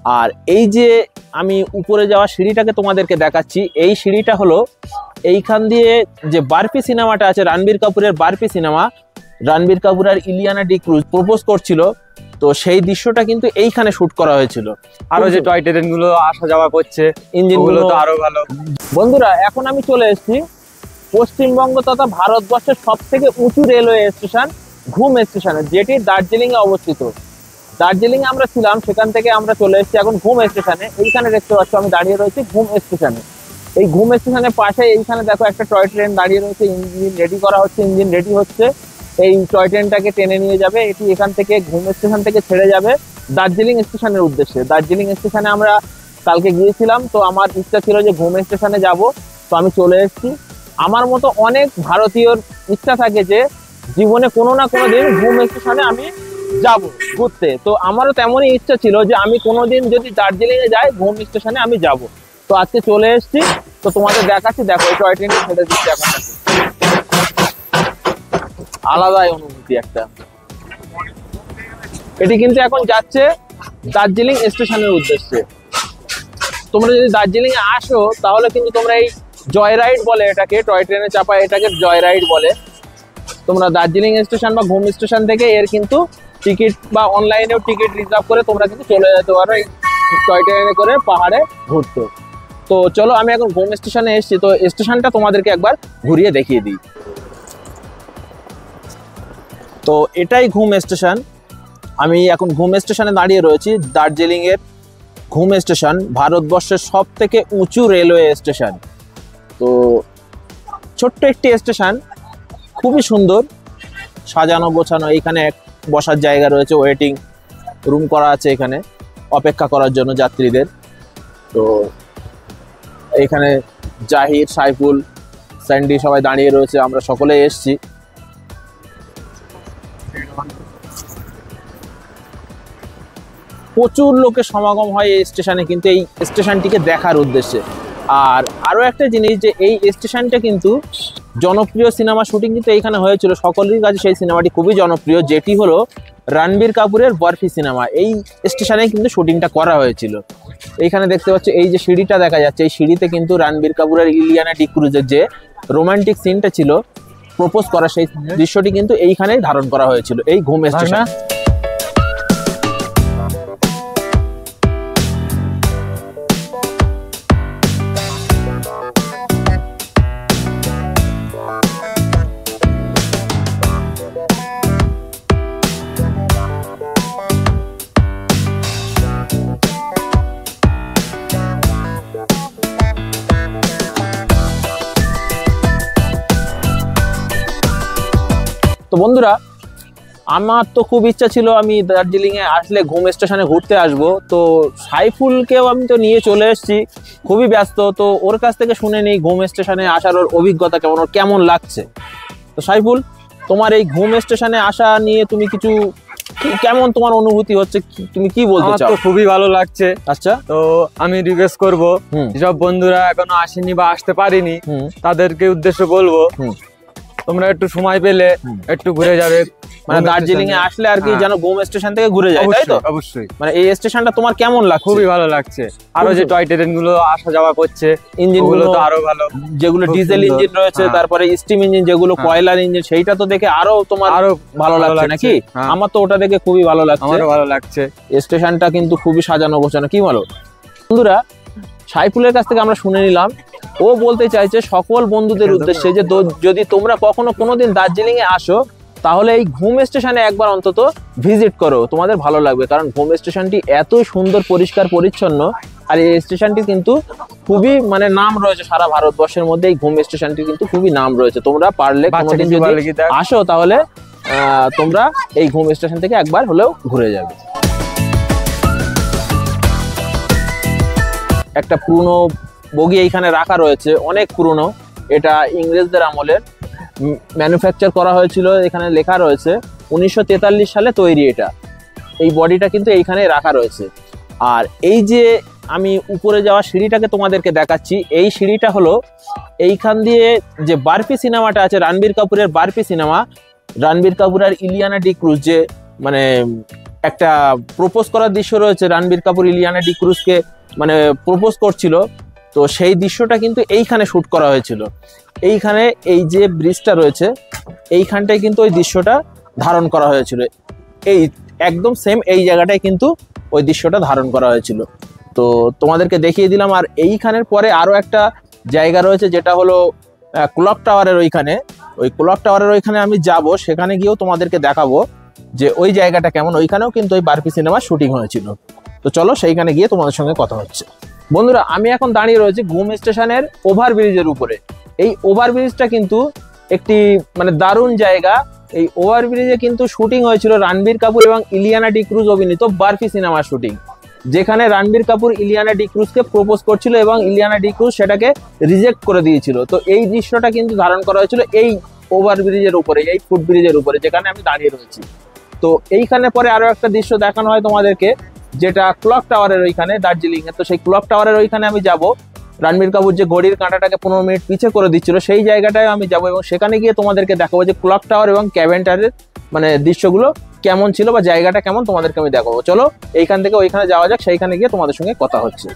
আর এই যে আমি উপরে যাওয়া সিঁড়িটাকে তোমাদেরকে দেখাচ্ছি, এই সিঁড়িটা হলো এইখান দিয়ে যে বারফি সিনেমাটা আছে, রণবীর কাপুরের বারফি সিনেমা, রণবীর কাপুর আর ইলিয়ানা ডিক্রুজ প্রপোজ করছিল, তো সেই দৃশ্যটা কিন্তু এইখানে শুট করা হয়েছিল। আরো যে টয় ট্রেন গুলো আসা যাওয়া করছে, ইঞ্জিনগুলো তো আরো ভালো। বন্ধুরা, এখন আমি চলে এসেছি পশ্চিমবঙ্গ তথা ভারতবর্ষের সব থেকে উঁচু রেলওয়ে স্টেশন ঘুম স্টেশনে, যেটি দার্জিলিং এ অবস্থিত। দার্জিলিং এ আমরা ছিলাম, সেখান থেকে আমরা চলে এসেছি এখন ঘুম স্টেশনে। এইখানে দেখতে পাচ্ছ আমি দাঁড়িয়ে রয়েছি ঘুম স্টেশনে। এই ঘুম স্টেশনের পাশে এইখানে দেখো একটা টয় ট্রেন দাঁড়িয়ে রয়েছে, ইঞ্জিন রেডি করা হচ্ছে, ইঞ্জিন রেডি হচ্ছে। এই টয় ট্রেনটাকে টেনে নিয়ে যাবে, এটি এখান থেকে ঘুম স্টেশন থেকে ছেড়ে যাবে দার্জিলিং স্টেশনের উদ্দেশ্যে। দার্জিলিং স্টেশনে আমরা কালকে গিয়েছিলাম, তো আমার ইচ্ছা ছিল যে ঘুম স্টেশনে যাব, তো আমি চলে এসেছি। আমার মতো অনেক ভারতীয়র ইচ্ছা থাকে যে জীবনে কোনো না কোনো দিন ঘুম স্টেশনে আমি যাব ঘুরতে, তো আমারও তেমনই ইচ্ছা ছিল যে আমি কোনোদিন যদি দার্জিলিং এ যাই ঘুম স্টেশনে আমি যাব। তো আজকে চলে এসেছি, তো তোমাদের দেখাচ্ছি। দেখো এই টয় ট্রেনটা ছেড়ে দিচ্ছি এখন, আলাদাই অনুভূতি একটা। এটি কিন্তু এখন যাচ্ছে দার্জিলিং স্টেশনের উদ্দেশ্যে। তোমরা যদি দার্জিলিং এ আসো তাহলে কিন্তু তোমরা এই জয় রাইড বলে এটাকে, টয় ট্রেনে চাপা এটাকে জয় রাইড বলে। তোমরা দার্জিলিং স্টেশন বা ঘুম স্টেশন থেকে এর কিন্তু টিকিট বা অনলাইনেও টিকিট রিজার্ভ করে তোমরা কিন্তু চলে যেতে পারো এই টয় ট্রেনে করে পাহাড়ে ঘুরতে। তো চলো, আমি এখন ঘুম স্টেশনে এসেছি, তো স্টেশনটা তোমাদেরকে একবার ঘুরিয়ে দেখিয়ে দিই। তো এটাই ঘুম স্টেশন। আমি এখন ঘুম স্টেশনে দাঁড়িয়ে রয়েছি। দার্জিলিং এর ঘুম স্টেশন ভারতবর্ষের সব থেকে উঁচু রেলওয়ে স্টেশন। তো ছোট্ট একটি স্টেশন, খুবই সুন্দর সাজানো গোছানো। এইখানে এক বসার জায়গা রয়েছে, ওয়েটিং রুম করা আছে এখানে অপেক্ষা করার জন্য যাত্রীদের। তো এখানে জাহির, সাইফুল, স্যান্ডি সবাই দাঁড়িয়ে রয়েছে, আমরা সকলেই এসছি। প্রচুর লোকের সমাগম হয় এই স্টেশনে কিন্তু এই স্টেশনটিকে দেখার উদ্দেশ্যে। আর আরও একটা জিনিস, যে এই স্টেশনটা কিন্তু জনপ্রিয় সিনেমা শুটিং কিন্তু এইখানে হয়েছিল, সকলের কাছে সেই সিনেমাটি খুবই জনপ্রিয়, যেটি হলো রণবীর কাপুরের বরফি সিনেমা। এই স্টেশনে কিন্তু শুটিংটা করা হয়েছিল। এইখানে দেখতে পাচ্ছ এই যে সিঁড়িটা দেখা যাচ্ছে, এই সিঁড়িতে কিন্তু রণবীর কাপুরের ইলিয়ানা ডিক্রুজের যে রোমান্টিক সিনটা ছিল, প্রপোজ করা, সেই দৃশ্যটি কিন্তু এইখানেই ধারণ করা হয়েছিল এই ঘুম স্টেশনে। তো বন্ধুরা, আমার তো খুব ইচ্ছা ছিল আমি দার্জিলিং এ আসলে ঘুম স্টেশনে ঘুরতে আসবো। তো সাইফুলকেও আমি তো নিয়ে চলে এসেছি, খুবই ব্যস্ত, তো ওর কাছ থেকে শুনে নিই ঘুম স্টেশনে আসার ওর অভিজ্ঞতা কেমন, ওর কেমন লাগছে। তো সাইফুল, তোমার এই ঘুম স্টেশনে আসা নিয়ে তুমি কিছু কেমন তোমার অনুভূতি হচ্ছে, তুমি কি বলতে চাও? তো খুবই ভালো লাগছে। আচ্ছা, তো আমি রিকোয়েস্ট করবো যেসব বন্ধুরা এখনো আসেনি বা আসতে পারেনি তাদেরকে উদ্দেশ্য বলবো, তোমরা একটু সময় পেলে একটু ঘুরে যাবে। মানে দার্জিলিং এ আসলে আর কি যেন ঘুম স্টেশন থেকে ঘুরে যায়, তাই তো? অবশ্যই। মানে এই স্টেশনটা তোমার কেমন লাগছে? খুবই ভালো লাগছে। আরো যে টয় ট্রেন গুলো আসা যাওয়া করছে, ইঞ্জিন গুলো তো আরো ভালো, যেগুলো ডিজেল ইঞ্জিন রয়েছে, তারপরে স্টিম ইঞ্জিন যেগুলো কয়লার ইঞ্জিন, সেইটা তো দেখে আরো তোমার আরো ভালো লাগছে নাকি? আমার তো ওটা দেখে খুবই ভালো লাগছে। আমারও ভালো লাগছে। স্টেশনটা কিন্তু খুবই সাজানো গোছানো, কি বলো বন্ধুরা? সাইফুলের কাছ থেকে আমরা শুনে নিলাম, ও বলতে চাইছে সকল বন্ধুদের উদ্দেশ্যে যে যদি তোমরা কখনো কোনোদিন দার্জিলিং এ আসো তাহলে এই ঘুম স্টেশনে একবার অন্তত ভিজিট করো, তোমাদের ভালো লাগবে। কারণ ঘুম স্টেশনটি এতই সুন্দর, পরিষ্কার পরিচ্ছন্ন, আর এই স্টেশনটি কিন্তু খুবই মানে নাম রয়েছে সারা ভারতবর্ষের মধ্যে। এই ঘুম স্টেশনটি কিন্তু খুবই নাম রয়েছে। তোমরা পারলে কোনোদিন যদি আসো তাহলে তোমরা এই ঘুম স্টেশন থেকে একবার হলেও ঘুরে যাবে। একটা পুরনো বগি এইখানে রাখা রয়েছে, অনেক পুরনো। এটা ইংরেজদের আমলের ম্যানুফ্যাকচার করা হয়েছিল। এখানে লেখা রয়েছে 1943 সালে তৈরি এটা। এই বডিটা কিন্তু এইখানে রাখা রয়েছে। আর এই যে আমি উপরে যাওয়া সিঁড়িটাকে তোমাদেরকে দেখাচ্ছি, এই সিঁড়িটা হলো এইখান দিয়ে যে বারফি সিনেমাটা আছে, রণবীর কাপুরের বারফি সিনেমা, রণবীর কাপুর আর ইলিয়ানা ডিক্রুজ যে মানে একটা প্রপোজ করার দৃশ্য রয়েছে, রণবীর কাপুর ইলিয়ানা ডিক্রুজকে মানে প্রপোজ করছিল, তো সেই দৃশ্যটা কিন্তু এইখানে শুট করা হয়েছিল। এইখানে এই যে ব্রিজটা রয়েছে এইখানটায় কিন্তু ওই দৃশ্যটা ধারণ করা হয়েছিল, এই একদম সেম এই জায়গাটায় কিন্তু ওই দৃশ্যটা ধারণ করা হয়েছিল। তো তোমাদেরকে দেখিয়ে দিলাম। আর এইখানের পরে আরো একটা জায়গা রয়েছে যেটা হলো ক্লক টাওয়ারের ওইখানে, ওই ক্লক টাওয়ারের ওইখানে আমি যাব, সেখানে গিয়েও তোমাদেরকে দেখাবো যে ওই জায়গাটা কেমন। ওইখানেও কিন্তু ওই বারপি সিনেমার শুটিং হয়েছিল। তো চলো সেইখানে গিয়ে তোমাদের সঙ্গে কথা হচ্ছে। বন্ধুরা আমি এখন দাঁড়িয়ে রয়েছি ঘুম স্টেশনের ওভারব্রিজের উপরে। এই ওভারব্রিজটা কিন্তু একটি মানে দারুণ জায়গা। এই ওভারব্রিজে কিন্তু শুটিং হয়েছিল রণবীর কাপুর এবং ইলিয়ানা ডিক্রুজ অভিনীত বারপি সিনেমার শুটিং, যেখানে রণবীর কাপুর ইলিয়ানা ডিক্রুজকে প্রপোজ করছিল এবং ইলিয়ানা ডিক্রুজ সেটাকে রিজেক্ট করে দিয়েছিল। তো এই দৃশ্যটা কিন্তু ধারণ করা হয়েছিল এই ওভারব্রিজের উপরে, এই ফুটব্রিজের উপরে যেখানে আমি দাঁড়িয়ে রয়েছি। তো এইখানে পরে আরো একটা দৃশ্য দেখানো হয় তোমাদেরকে, যেটা ক্লক টাওয়ারের ওইখানে দার্জিলিং এ। তো সেই ক্লক টাওয়ারের ওইখানে আমি যাব, রণবীর কাপুর যে ঘড়ির কাঁটাটাকে 15 মিনিট পিছে করে দিচ্ছিল সেই জায়গাটায় আমি যাব এবং সেখানে গিয়ে তোমাদেরকে দেখাবো যে ক্লক টাওয়ার এবং ক্যাবেন টাওয়ারের মানে দৃশ্যগুলো কেমন ছিল বা জায়গাটা কেমন তোমাদেরকে আমি দেখাবো। চলো এইখান থেকে ওইখানে যাওয়া যাক, সেইখানে গিয়ে তোমাদের সঙ্গে কথা হচ্ছে।